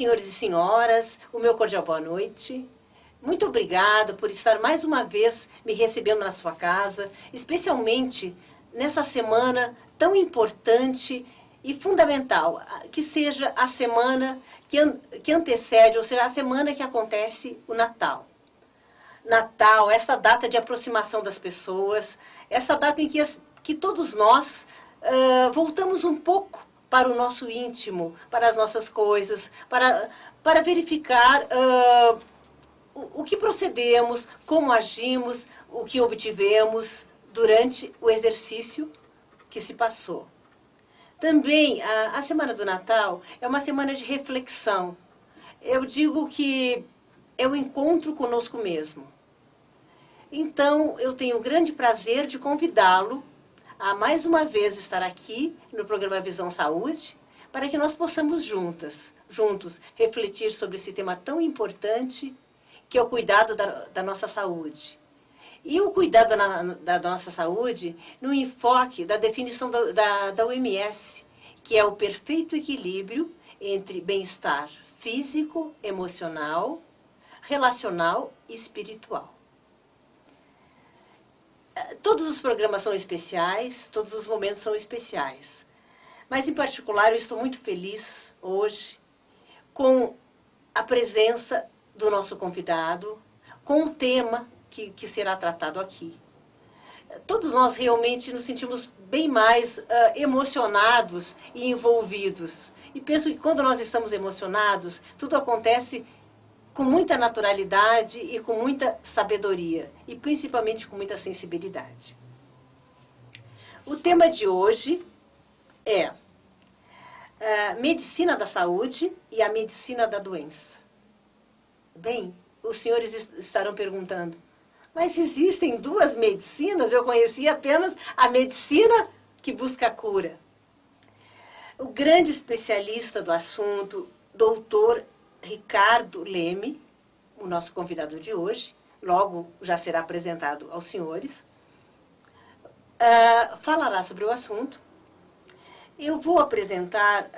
senhores e senhoras, o meu cordial boa noite. Muito obrigada por estar mais uma vez me recebendo na sua casa, especialmente nessa semana tão importante e fundamental, que seja a semana que antecede, ou seja, a semana que acontece o Natal. Natal, essa data de aproximação das pessoas, essa data em que todos nós voltamos um pouco para o nosso íntimo, para as nossas coisas, para verificar o que procedemos, como agimos, o que obtivemos durante o exercício que se passou. Também, a Semana do Natal é uma semana de reflexão. Eu digo que é o encontro conosco mesmo. Então, eu tenho o grande prazer de convidá-lo a mais uma vez estar aqui no programa Visão Saúde, para que nós possamos juntos refletir sobre esse tema tão importante que é o cuidado da nossa saúde. E o cuidado da nossa saúde no enfoque da definição da OMS, que é o perfeito equilíbrio entre bem-estar físico, emocional, relacional e espiritual. Todos os programas são especiais, todos os momentos são especiais. Mas, em particular, eu estou muito feliz hoje com a presença do nosso convidado, com o tema que será tratado aqui. Todos nós realmente nos sentimos bem mais emocionados e envolvidos. E penso que quando nós estamos emocionados, tudo acontece com muita naturalidade e com muita sabedoria, e principalmente com muita sensibilidade. O tema de hoje é a medicina da saúde e a medicina da doença. Bem, os senhores estarão perguntando, mas existem duas medicinas? Eu conhecia apenas a medicina que busca a cura. O grande especialista do assunto, doutor Ricardo Leme, o nosso convidado de hoje, logo já será apresentado aos senhores, falará sobre o assunto. Eu vou apresentar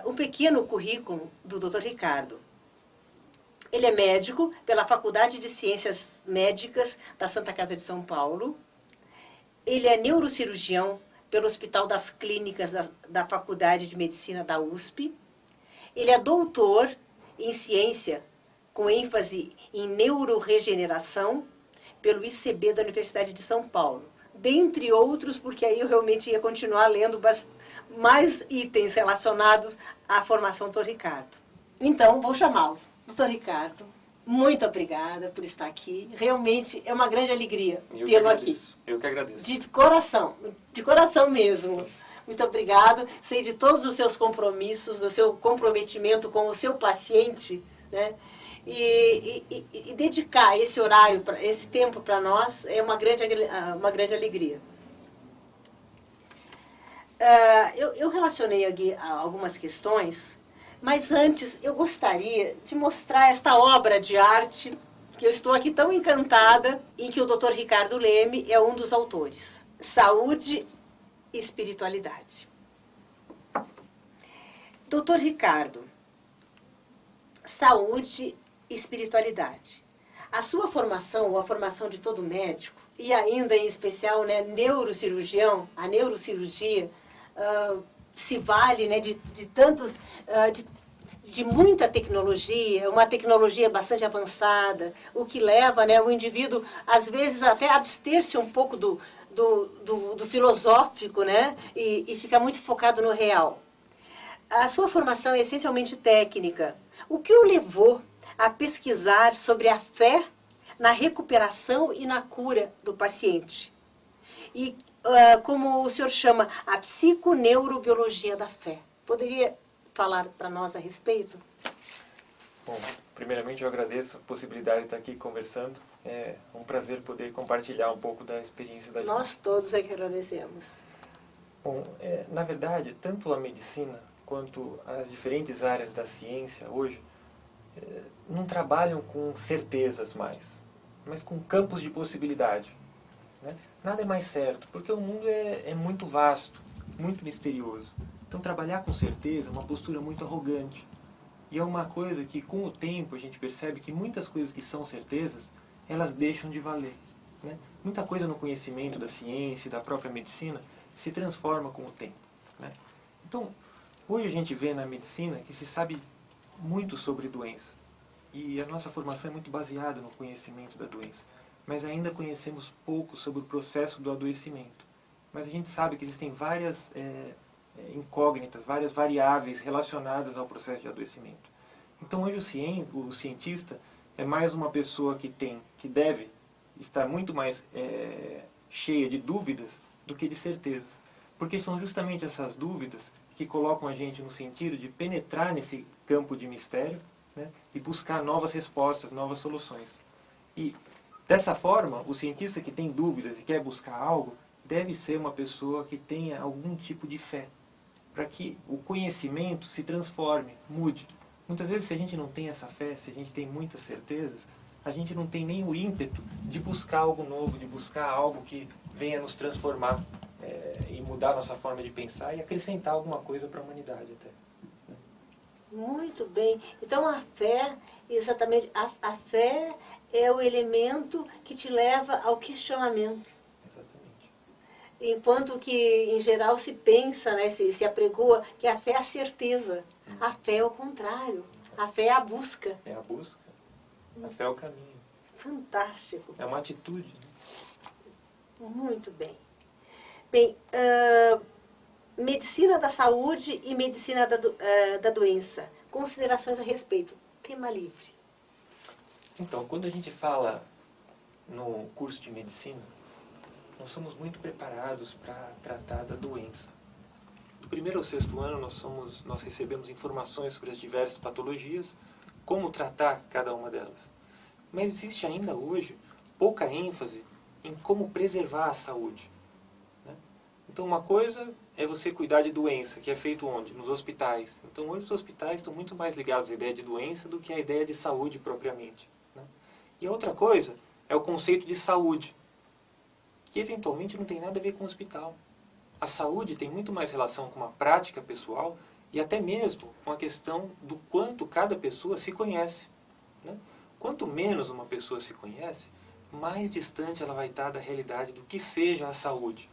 um pequeno currículo do Dr. Ricardo. Ele é médico pela Faculdade de Ciências Médicas da Santa Casa de São Paulo. Ele é neurocirurgião pelo Hospital das Clínicas da Faculdade de Medicina da USP. Ele é doutor em ciência, com ênfase em neuroregeneração, pelo ICB da Universidade de São Paulo. Dentre outros, porque aí eu realmente ia continuar lendo mais itens relacionados à formação do Dr. Ricardo. Então, vou chamá-lo. Dr. Ricardo, muito obrigada por estar aqui. Realmente é uma grande alegria tê-lo aqui. Eu que agradeço. De coração mesmo. Muito obrigado. Sei de todos os seus compromissos, do seu comprometimento com o seu paciente, né? E dedicar esse horário, esse tempo para nós é uma grande alegria. Eu relacionei aqui algumas questões, mas antes eu gostaria de mostrar esta obra de arte, que eu estou aqui tão encantada, em que o Dr. Ricardo Leme é um dos autores. Saúde e Espiritualidade. Dr. Ricardo, saúde e espiritualidade. A sua formação, ou a formação de todo médico, e ainda em especial, né, neurocirurgião, a neurocirurgia, se vale, né, de muita tecnologia, uma tecnologia bastante avançada, o que leva, né, o indivíduo, às vezes, até a abster-se um pouco do filosófico, né, e ficar muito focado no real. A sua formação é essencialmente técnica. O que o levou a pesquisar sobre a fé na recuperação e na cura do paciente? E como o senhor chama, a psiconeurobiologia da fé. Poderia falar para nós a respeito? Bom, primeiramente eu agradeço a possibilidade de estar aqui conversando. É um prazer poder compartilhar um pouco da experiência da gente. Nós todos é que agradecemos. Bom, na verdade, tanto a medicina quanto as diferentes áreas da ciência hoje não trabalham com certezas mais, mas com campos de possibilidade. Né? Nada é mais certo, porque o mundo é muito vasto, muito misterioso. Então trabalhar com certeza é uma postura muito arrogante. E é uma coisa que, com o tempo, a gente percebe que muitas coisas que são certezas, elas deixam de valer. Né? Muita coisa no conhecimento da ciência e da própria medicina se transforma com o tempo. Né? Então, hoje a gente vê na medicina que se sabe muito sobre doença. E a nossa formação é muito baseada no conhecimento da doença. Mas ainda conhecemos pouco sobre o processo do adoecimento. Mas a gente sabe que existem várias incógnitas, várias variáveis relacionadas ao processo de adoecimento. Então hoje o cientista é mais uma pessoa que deve estar muito mais cheia de dúvidas do que de certezas. Porque são justamente essas dúvidas que colocam a gente no sentido de penetrar nesse campo de mistério, né, e buscar novas respostas, novas soluções. E dessa forma, o cientista que tem dúvidas e quer buscar algo, deve ser uma pessoa que tenha algum tipo de fé, para que o conhecimento se transforme, mude. Muitas vezes, se a gente não tem essa fé, se a gente tem muitas certezas, a gente não tem nem o ímpeto de buscar algo novo, de buscar algo que venha nos transformar e mudar a nossa forma de pensar e acrescentar alguma coisa para a humanidade até. Muito bem. Então a fé, exatamente, a fé é o elemento que te leva ao questionamento. Exatamente. Enquanto que, em geral, se pensa, né, se apregoa que a fé é a certeza. A fé é o contrário. A fé é a busca. É a busca. A fé é o caminho. Fantástico. É uma atitude. Né? Muito bem. Bem, medicina da saúde e medicina da doença. Considerações a respeito. Tema livre. Então, quando a gente fala no curso de medicina, nós somos muito preparados para tratar da doença. Do primeiro ao sexto ano, nós recebemos informações sobre as diversas patologias, como tratar cada uma delas. Mas existe ainda hoje pouca ênfase em como preservar a saúde. Né? Então, uma coisa é você cuidar de doença, que é feito onde? Nos hospitais. Então, hoje os hospitais estão muito mais ligados à ideia de doença do que à ideia de saúde propriamente. Né? E outra coisa é o conceito de saúde, que eventualmente não tem nada a ver com o hospital. A saúde tem muito mais relação com uma prática pessoal e até mesmo com a questão do quanto cada pessoa se conhece. Né? Quanto menos uma pessoa se conhece, mais distante ela vai estar da realidade do que seja a saúde.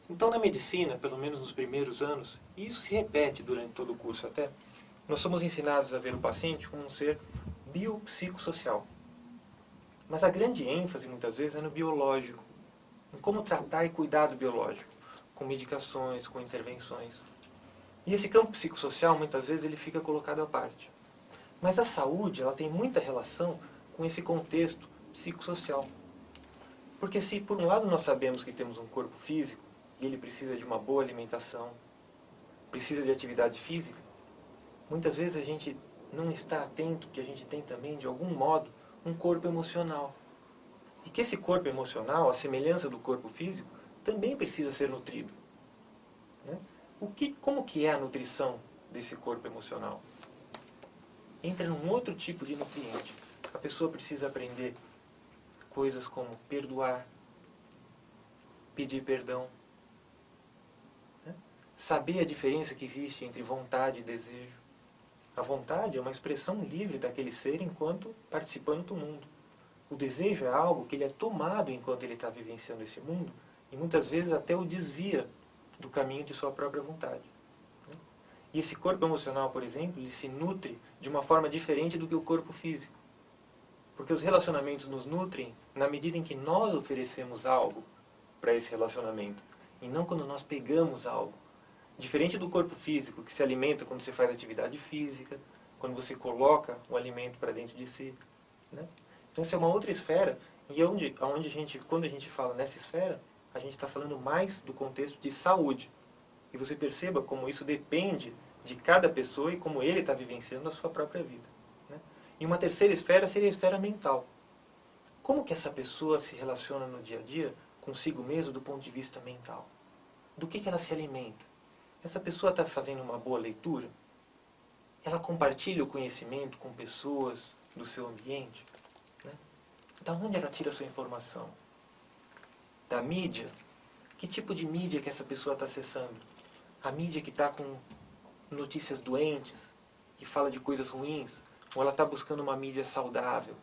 Então, na medicina, pelo menos nos primeiros anos, e isso se repete durante todo o curso até, nós somos ensinados a ver o paciente como um ser biopsicossocial. Mas a grande ênfase, muitas vezes, é no biológico, em como tratar e cuidar do biológico, com medicações, com intervenções. E esse campo psicossocial, muitas vezes, ele fica colocado à parte. Mas a saúde, ela tem muita relação com esse contexto psicossocial. Porque se, por um lado, nós sabemos que temos um corpo físico, e ele precisa de uma boa alimentação, precisa de atividade física, muitas vezes a gente não está atento que a gente tem também, de algum modo, um corpo emocional. E que esse corpo emocional, a semelhança do corpo físico, também precisa ser nutrido. Né? Como que é a nutrição desse corpo emocional? Entra num outro tipo de nutriente. A pessoa precisa aprender coisas como perdoar, pedir perdão, né? Saber a diferença que existe entre vontade e desejo. A vontade é uma expressão livre daquele ser enquanto participante do mundo. O desejo é algo que ele é tomado enquanto ele está vivenciando esse mundo e muitas vezes até o desvia do caminho de sua própria vontade. E esse corpo emocional, por exemplo, ele se nutre de uma forma diferente do que o corpo físico. Porque os relacionamentos nos nutrem na medida em que nós oferecemos algo para esse relacionamento e não quando nós pegamos algo. Diferente do corpo físico, que se alimenta quando você faz atividade física, quando você coloca o alimento para dentro de si. Né? Então, essa é uma outra esfera, e quando a gente fala nessa esfera, a gente está falando mais do contexto de saúde. E você perceba como isso depende de cada pessoa e como ele está vivenciando a sua própria vida. Né? E uma terceira esfera seria a esfera mental. Como que essa pessoa se relaciona no dia a dia consigo mesmo do ponto de vista mental? Do que ela se alimenta? Essa pessoa está fazendo uma boa leitura? Ela compartilha o conhecimento com pessoas do seu ambiente? Né? Da onde ela tira a sua informação? Da mídia? Que tipo de mídia que essa pessoa está acessando? A mídia que está com notícias doentes? que fala de coisas ruins, ou ela está buscando uma mídia saudável,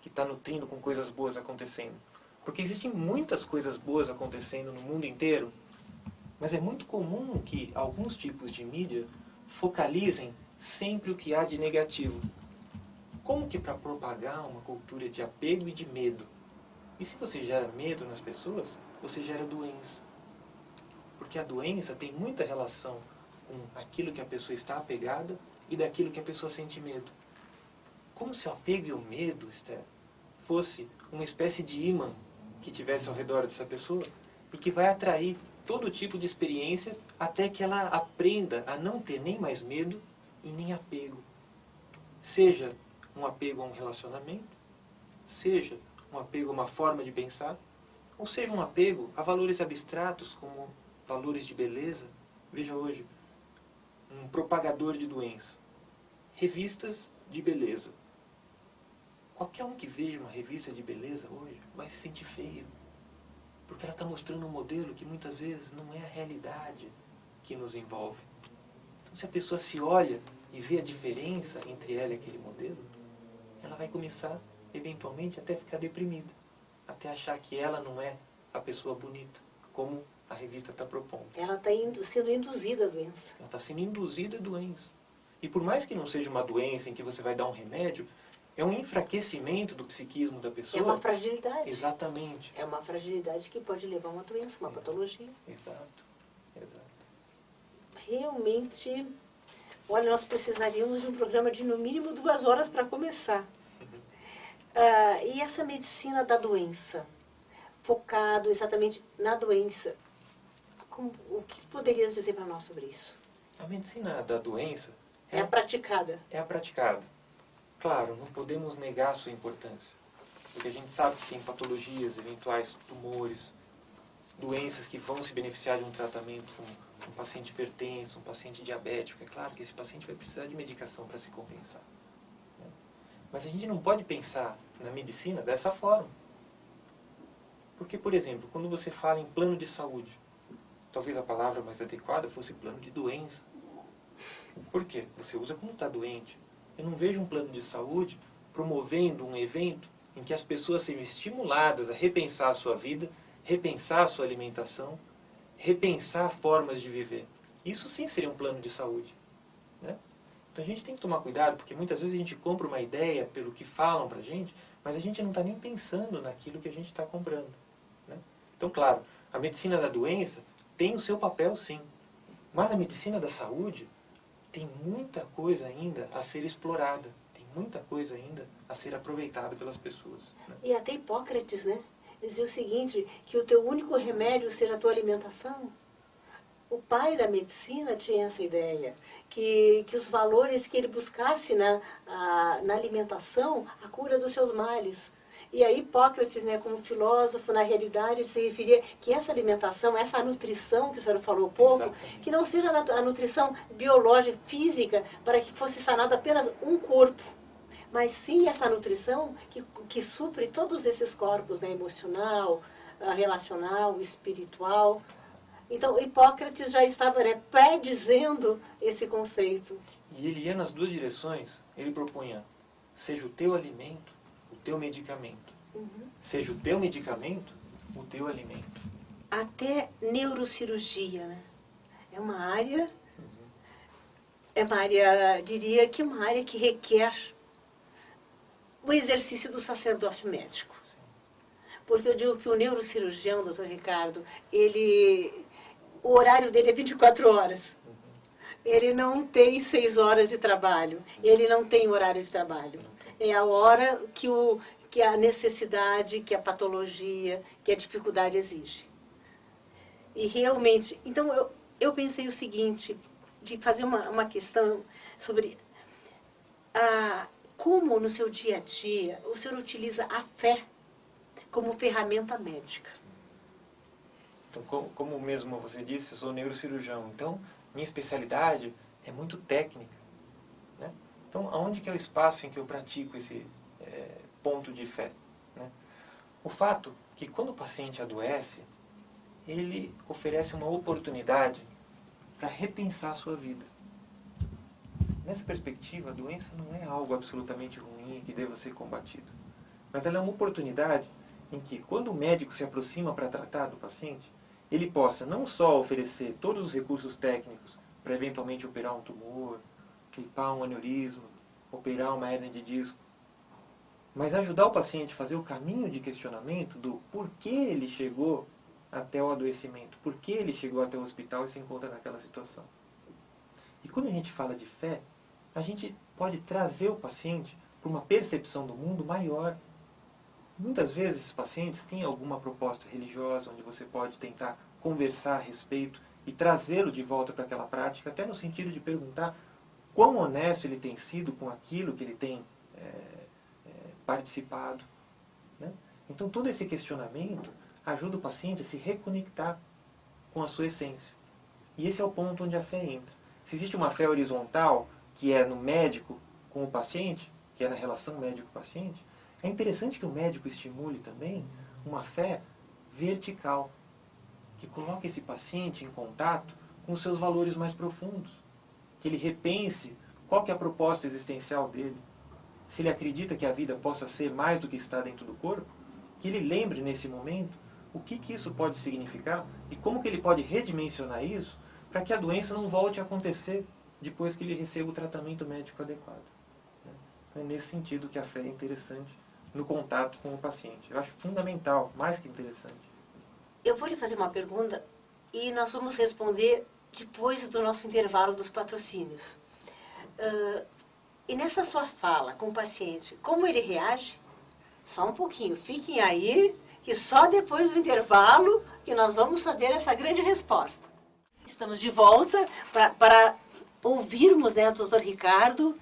que está nutrindo com coisas boas acontecendo. Porque existem muitas coisas boas acontecendo no mundo inteiro, mas é muito comum que alguns tipos de mídia focalizem sempre o que há de negativo. Como que para propagar uma cultura de apego e de medo? E se você gera medo nas pessoas, você gera doença. Porque a doença tem muita relação com aquilo que a pessoa está apegada e daquilo que a pessoa sente medo. Como se o apego e o medo, Esther, fosse uma espécie de imã que tivesse ao redor dessa pessoa e que vai atrair todo tipo de experiência até que ela aprenda a não ter nem mais medo e nem apego. Seja um apego a um relacionamento, seja um apego a uma forma de pensar, ou seja um apego a valores abstratos como valores de beleza. Veja hoje, um propagador de doença. Revistas de beleza. Qualquer um que veja uma revista de beleza hoje vai se sentir feio. Porque ela está mostrando um modelo que muitas vezes não é a realidade que nos envolve. Então, se a pessoa se olha e vê a diferença entre ela e aquele modelo, ela vai começar, eventualmente, até ficar deprimida. Até achar que ela não é a pessoa bonita, como a revista está propondo. Ela está sendo induzida à doença. Ela está sendo induzida à doença. E por mais que não seja uma doença em que você vai dar um remédio, é um enfraquecimento do psiquismo da pessoa. É uma fragilidade. Exatamente. É uma fragilidade que pode levar a uma doença, uma patologia. Exato. Realmente, olha, nós precisaríamos de um programa de no mínimo 2 horas para começar. E essa medicina da doença, focado exatamente na doença, o que poderias dizer para nós sobre isso? A medicina da doença é a praticada. É a praticada. Claro, não podemos negar a sua importância, porque a gente sabe que tem patologias, eventuais tumores, doenças que vão se beneficiar de um tratamento, um paciente hipertenso, um paciente diabético. É claro que esse paciente vai precisar de medicação para se compensar. Né? Mas a gente não pode pensar na medicina dessa forma. Porque, por exemplo, quando você fala em plano de saúde, talvez a palavra mais adequada fosse plano de doença. Por quê? Você usa quando está doente. Eu não vejo um plano de saúde promovendo um evento em que as pessoas sejam estimuladas a repensar a sua vida, repensar a sua alimentação, repensar formas de viver. Isso sim seria um plano de saúde. Né? Então a gente tem que tomar cuidado, porque muitas vezes a gente compra uma ideia pelo que falam pra gente, mas a gente não está nem pensando naquilo que a gente está comprando. Né? Então, claro, a medicina da doença tem o seu papel sim, mas a medicina da saúde tem muita coisa ainda a ser explorada, tem muita coisa ainda a ser aproveitada pelas pessoas. Né? E até Hipócrates, né? Dizia o seguinte, que o teu único remédio seja a tua alimentação. O pai da medicina tinha essa ideia, que os valores que ele buscasse na alimentação, a cura dos seus males. E aí Hipócrates, né, como filósofo, na realidade, se referia que essa alimentação, essa nutrição que o senhor falou há pouco, exatamente, que não seja a nutrição biológica, física, para que fosse sanado apenas um corpo, mas sim essa nutrição que supre todos esses corpos, né, emocional, relacional, espiritual. Então, Hipócrates já estava, né, pré-dizendo esse conceito. E ele ia nas duas direções. Ele propunha, seja o teu alimento, o teu medicamento. Uhum. Seja o teu medicamento, o teu alimento. Até neurocirurgia, né? É uma área, diria que é uma área que requer o exercício do sacerdócio médico. Porque eu digo que o neurocirurgião, doutor Ricardo, o horário dele é 24 horas. Ele não tem 6 horas de trabalho. Ele não tem horário de trabalho. É a hora que a necessidade, que a patologia, que a dificuldade exige. E realmente, então eu pensei o seguinte, de fazer uma questão sobre como no seu dia a dia o senhor utiliza a fé como ferramenta médica. Então, como mesmo você disse, eu sou neurocirurgião, então minha especialidade é muito técnica. Né? Então, aonde que é o espaço em que eu pratico esse ponto de fé? Né? O fato que quando o paciente adoece, ele oferece uma oportunidade para repensar a sua vida. nessa perspectiva, a doença não é algo absolutamente ruim que deva ser combatido. Mas ela é uma oportunidade em que, quando o médico se aproxima para tratar do paciente, ele possa não só oferecer todos os recursos técnicos para eventualmente operar um tumor, clipar um aneurisma, operar uma hérnia de disco, mas ajudar o paciente a fazer o caminho de questionamento do porquê ele chegou até o adoecimento, porquê ele chegou até o hospital e se encontra naquela situação. E quando a gente fala de fé, a gente pode trazer o paciente para uma percepção do mundo maior. Muitas vezes esses pacientes têm alguma proposta religiosa onde você pode tentar conversar a respeito e trazê-lo de volta para aquela prática, até no sentido de perguntar quão honesto ele tem sido com aquilo que ele tem participado. Né? Então todo esse questionamento ajuda o paciente a se reconectar com a sua essência. E esse é o ponto onde a fé entra. Se existe uma fé horizontal, que é no médico com o paciente, que é na relação médico-paciente, é interessante que o médico estimule também uma fé vertical, que coloque esse paciente em contato com os seus valores mais profundos, que ele repense qual que é a proposta existencial dele. Se ele acredita que a vida possa ser mais do que está dentro do corpo, que ele lembre nesse momento o que isso pode significar e como que ele pode redimensionar isso para que a doença não volte a acontecer depois que ele receba o tratamento médico adequado. É nesse sentido que a fé é interessante no contato com o paciente. Eu acho fundamental, mais que interessante. Eu vou lhe fazer uma pergunta e nós vamos responder depois do nosso intervalo dos patrocínios. E nessa sua fala com o paciente, como ele reage? Só um pouquinho, fiquem aí, que só depois do intervalo que nós vamos saber essa grande resposta. Estamos de volta para ouvirmos, né, o doutor Ricardo,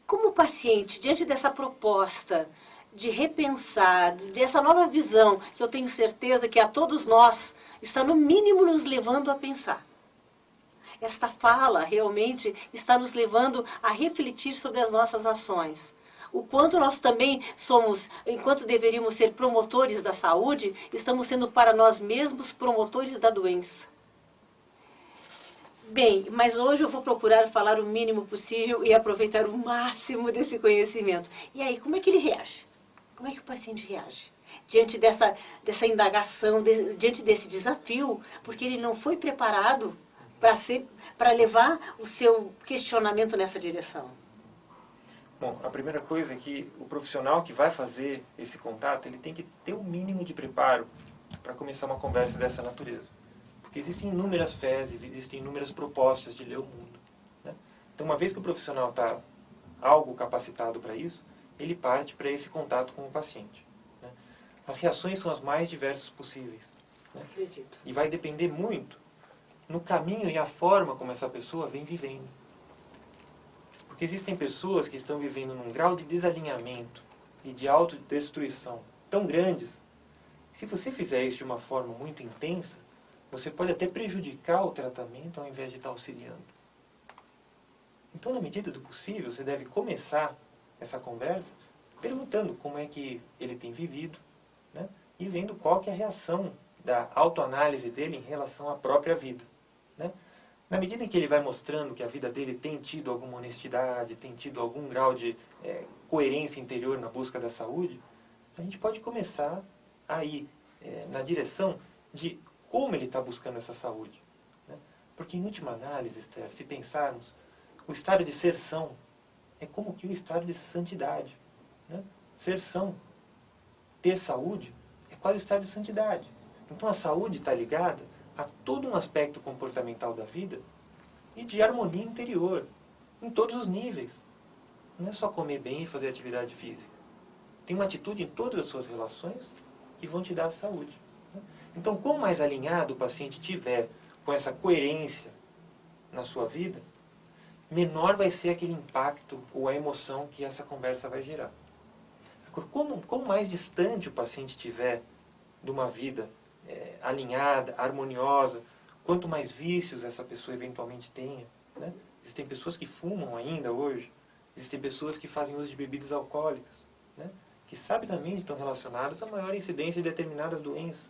como paciente, diante dessa proposta de repensar, dessa nova visão, que eu tenho certeza que a todos nós está no mínimo nos levando a pensar. Esta fala realmente está nos levando a refletir sobre as nossas ações. O quanto nós também somos, enquanto deveríamos ser promotores da saúde, estamos sendo para nós mesmos promotores da doença. Bem, mas hoje eu vou procurar falar o mínimo possível e aproveitar o máximo desse conhecimento. E aí, como é que ele reage? Como é que o paciente reage? Diante dessa indagação, diante desse desafio, porque ele não foi preparado para levar o seu questionamento nessa direção. Bom, a primeira coisa é que o profissional que vai fazer esse contato, ele tem que ter o mínimo de preparo para começar uma conversa dessa natureza. Porque existem inúmeras fés, existem inúmeras propostas de ler o mundo. Né? Então, uma vez que o profissional está algo capacitado para isso, ele parte para esse contato com o paciente. Né? As reações são as mais diversas possíveis. Né? Acredito. E vai depender muito no caminho e a forma como essa pessoa vem vivendo. Porque existem pessoas que estão vivendo num grau de desalinhamento e de autodestruição tão grandes, que se você fizer isso de uma forma muito intensa, você pode até prejudicar o tratamento ao invés de estar auxiliando. Então, na medida do possível, você deve começar essa conversa perguntando como é que ele tem vivido, né? E vendo qual que é a reação da autoanálise dele em relação à própria vida. Né? Na medida em que ele vai mostrando que a vida dele tem tido alguma honestidade, tem tido algum grau de coerência interior na busca da saúde, a gente pode começar a ir na direção de como ele está buscando essa saúde. Né? Porque, em última análise, Esther, se pensarmos, o estado de ser-são é como que o estado de santidade. Né? Ser-são, ter saúde, é quase o estado de santidade. Então a saúde está ligada a todo um aspecto comportamental da vida e de harmonia interior, em todos os níveis. Não é só comer bem e fazer atividade física. Tem uma atitude em todas as suas relações que vão te dar saúde. Então, quanto mais alinhado o paciente tiver com essa coerência na sua vida, menor vai ser aquele impacto ou a emoção que essa conversa vai gerar. Como mais distante o paciente estiver de uma vida alinhada, harmoniosa, quanto mais vícios essa pessoa eventualmente tenha. Né? Existem pessoas que fumam ainda hoje, existem pessoas que fazem uso de bebidas alcoólicas, né? Que sabidamente estão relacionadas a maior incidência de determinadas doenças.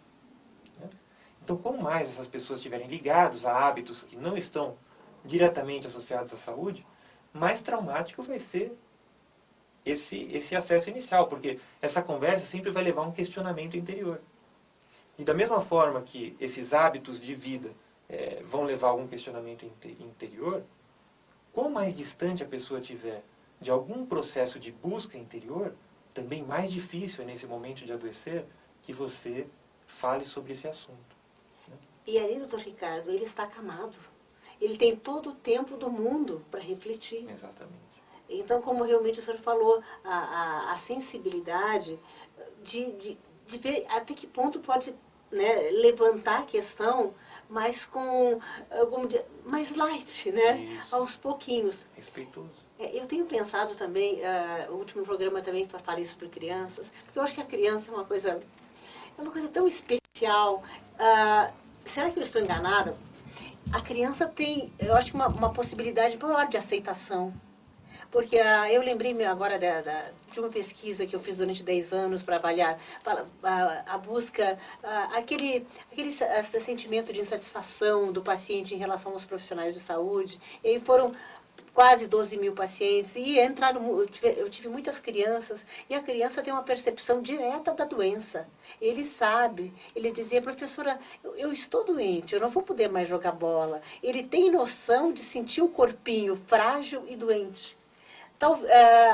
Né? Então, quanto mais essas pessoas estiverem ligadas a hábitos que não estão diretamente associados à saúde, mais traumático vai ser esse acesso inicial, porque essa conversa sempre vai levar a um questionamento interior. E da mesma forma que esses hábitos de vida vão levar a algum questionamento interior, quanto mais distante a pessoa estiver de algum processo de busca interior, também mais difícil é nesse momento de adoecer que você fale sobre esse assunto. Né? E aí, doutor Ricardo, ele está acamado. Ele tem todo o tempo do mundo para refletir. Exatamente. Então, como realmente o senhor falou, a sensibilidade de ver até que ponto pode, né, levantar a questão, mas com mais light, né? Isso. Aos pouquinhos. Respeitoso. Eu tenho pensado também, o último programa também falei sobre crianças, porque eu acho que a criança é uma coisa tão especial. Será que eu estou enganada? A criança tem, eu acho que uma possibilidade maior de aceitação. Porque eu lembrei-me agora de uma pesquisa que eu fiz durante 10 anos para avaliar a busca, aquele sentimento de insatisfação do paciente em relação aos profissionais de saúde. E aí foram quase 12 mil pacientes e eu tive muitas crianças e a criança tem uma percepção direta da doença. Ele sabe, ele dizia, professora, eu estou doente, eu não vou poder mais jogar bola. Ele tem noção de sentir o corpinho frágil e doente. Então,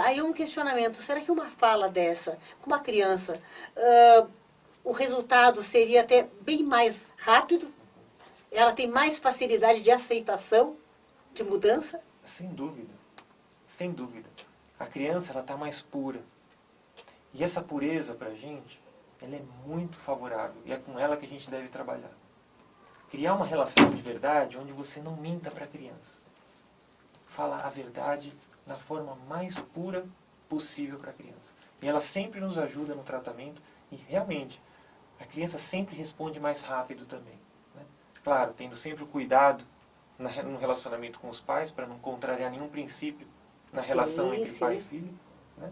aí um questionamento, será que uma fala dessa, com uma criança, o resultado seria até bem mais rápido? Ela tem mais facilidade de aceitação, de mudança? Sem dúvida. Sem dúvida. A criança, ela está mais pura. E essa pureza, para a gente, ela é muito favorável. E é com ela que a gente deve trabalhar. Criar uma relação de verdade onde você não minta para a criança. Fala a verdade na forma mais pura possível para a criança. E ela sempre nos ajuda no tratamento e realmente a criança sempre responde mais rápido também. Né? Claro, tendo sempre o cuidado no relacionamento com os pais para não contrariar nenhum princípio na relação entre pai e filho. Né?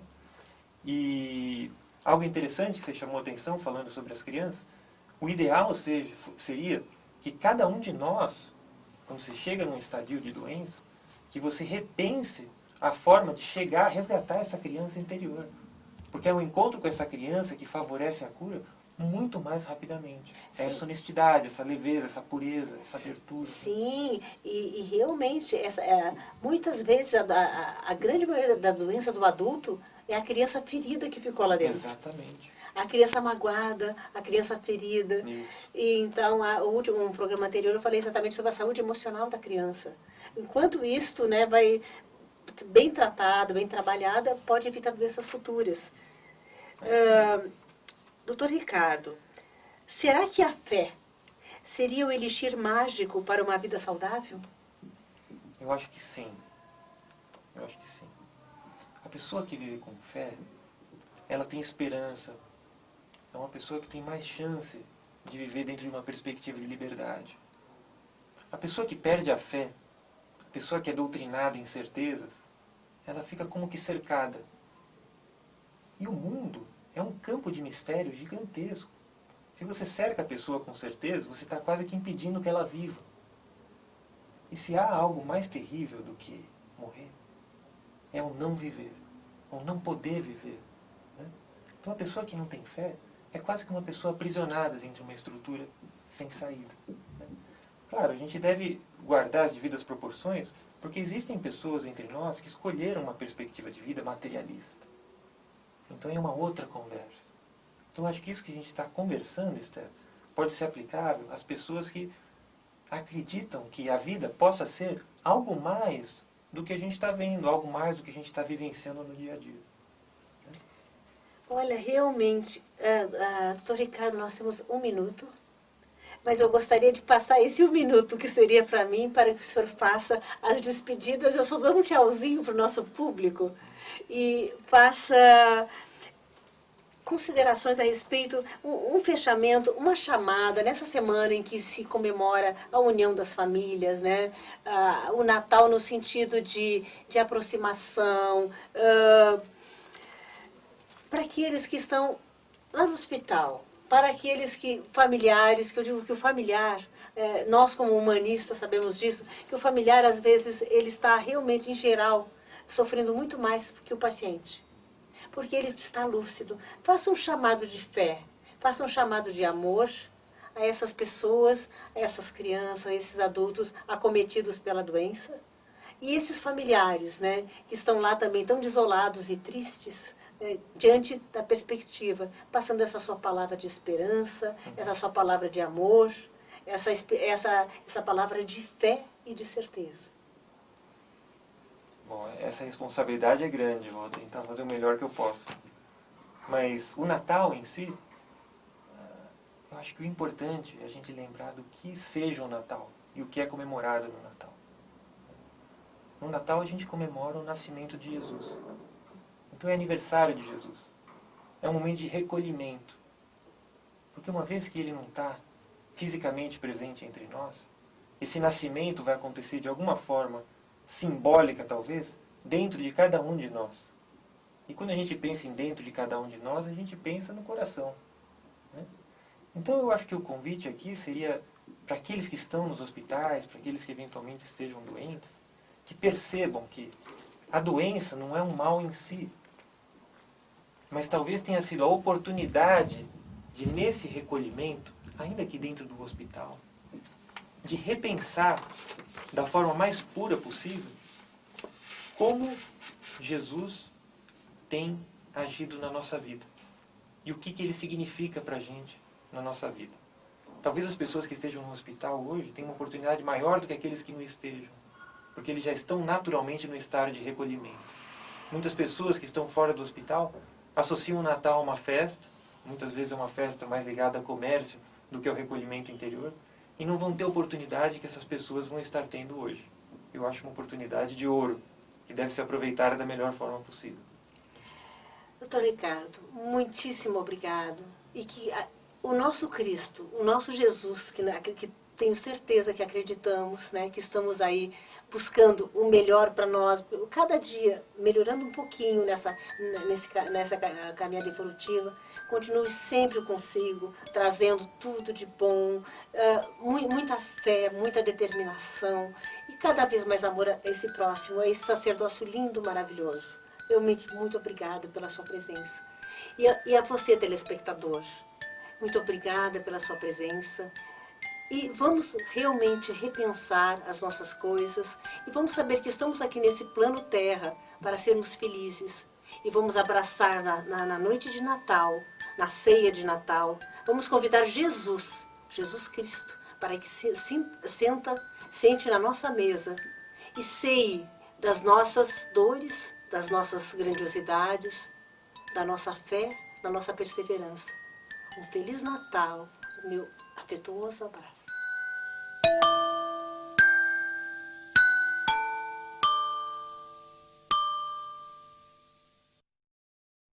E algo interessante que você chamou a atenção falando sobre as crianças, o ideal seria que cada um de nós, quando você chega num estadio de doença, que você repense a forma de chegar a resgatar essa criança interior. Porque é o encontro com essa criança que favorece a cura muito mais rapidamente. É essa honestidade, essa leveza, essa pureza, essa abertura. Sim, e realmente, muitas vezes a grande maioria da doença do adulto é a criança ferida que ficou lá dentro. Exatamente. A criança magoada, a criança ferida. Isso. E então, um programa anterior eu falei exatamente sobre a saúde emocional da criança. Enquanto isto, né, vai bem tratado, bem trabalhada, pode evitar doenças futuras. Doutor Ricardo, será que a fé seria o elixir mágico para uma vida saudável? Eu acho que sim. Eu acho que sim. A pessoa que vive com fé, ela tem esperança. É uma pessoa que tem mais chance de viver dentro de uma perspectiva de liberdade. A pessoa que perde a fé, a pessoa que é doutrinada em certezas, ela fica como que cercada. E o mundo é um campo de mistério gigantesco. Se você cerca a pessoa com certeza, você está quase que impedindo que ela viva. E se há algo mais terrível do que morrer, é o não viver, o não poder viver. Né? Então a pessoa que não tem fé é quase que uma pessoa aprisionada dentro de uma estrutura sem saída. Né? Claro, a gente deve guardar as devidas proporções, porque existem pessoas entre nós que escolheram uma perspectiva de vida materialista. Então é uma outra conversa. Então acho que isso que a gente está conversando, Esther, pode ser aplicável às pessoas que acreditam que a vida possa ser algo mais do que a gente está vendo, algo mais do que a gente está vivenciando no dia a dia. Olha, realmente, doutor Ricardo, nós temos 1 minuto, mas eu gostaria de passar esse 1 minuto que seria para mim, para que o senhor faça as despedidas. Eu só dou um tchauzinho para o nosso público e faça considerações a respeito, um fechamento, uma chamada nessa semana em que se comemora a união das famílias, né? O Natal no sentido de aproximação, para aqueles que estão lá no hospital, para aqueles familiares, que eu digo que o familiar, nós como humanistas sabemos disso, que o familiar às vezes ele está realmente em geral sofrendo muito mais que o paciente, porque ele está lúcido. Faça um chamado de fé, faça um chamado de amor a essas pessoas, a essas crianças, a esses adultos acometidos pela doença. E esses familiares, né, que estão lá também tão desolados e tristes, diante da perspectiva, passando essa sua palavra de esperança, essa sua palavra de amor, essa palavra de fé e de certeza. Bom, essa responsabilidade é grande, vou tentar fazer o melhor que eu posso. Mas o Natal em si, eu acho que o importante é a gente lembrar do que seja o Natal e o que é comemorado no Natal. No Natal a gente comemora o nascimento de Jesus. Então é aniversário de Jesus. É um momento de recolhimento. Porque uma vez que Ele não está fisicamente presente entre nós, esse nascimento vai acontecer de alguma forma simbólica, talvez, dentro de cada um de nós. E quando a gente pensa em dentro de cada um de nós, a gente pensa no coração, né? Então eu acho que o convite aqui seria para aqueles que estão nos hospitais, para aqueles que eventualmente estejam doentes, que percebam que a doença não é um mal em si, mas talvez tenha sido a oportunidade de, nesse recolhimento, ainda que dentro do hospital, de repensar da forma mais pura possível como Jesus tem agido na nossa vida e o que Ele significa para a gente na nossa vida. Talvez as pessoas que estejam no hospital hoje tenham uma oportunidade maior do que aqueles que não estejam, porque eles já estão naturalmente no estado de recolhimento. Muitas pessoas que estão fora do hospital associam o Natal a uma festa, muitas vezes é uma festa mais ligada ao comércio do que ao recolhimento interior, e não vão ter a oportunidade que essas pessoas vão estar tendo hoje. Eu acho uma oportunidade de ouro, que deve ser aproveitada da melhor forma possível. Doutor Ricardo, muitíssimo obrigado. E que o nosso Cristo, o nosso Jesus, que tenho certeza que acreditamos, né, que estamos aí buscando o melhor para nós, cada dia melhorando um pouquinho nessa caminhada evolutiva, continue sempre consigo, trazendo tudo de bom, muita fé, muita determinação e cada vez mais amor a esse próximo, a esse sacerdócio lindo, maravilhoso. Realmente muito obrigada pela sua presença. E a você, telespectador, muito obrigada pela sua presença. E vamos realmente repensar as nossas coisas e vamos saber que estamos aqui nesse plano terra para sermos felizes. E vamos abraçar na noite de Natal, na ceia de Natal, vamos convidar Jesus Cristo, para que sente na nossa mesa e ceie das nossas dores, das nossas grandiosidades, da nossa fé, da nossa perseverança. Um Feliz Natal, meu afetuoso abraço.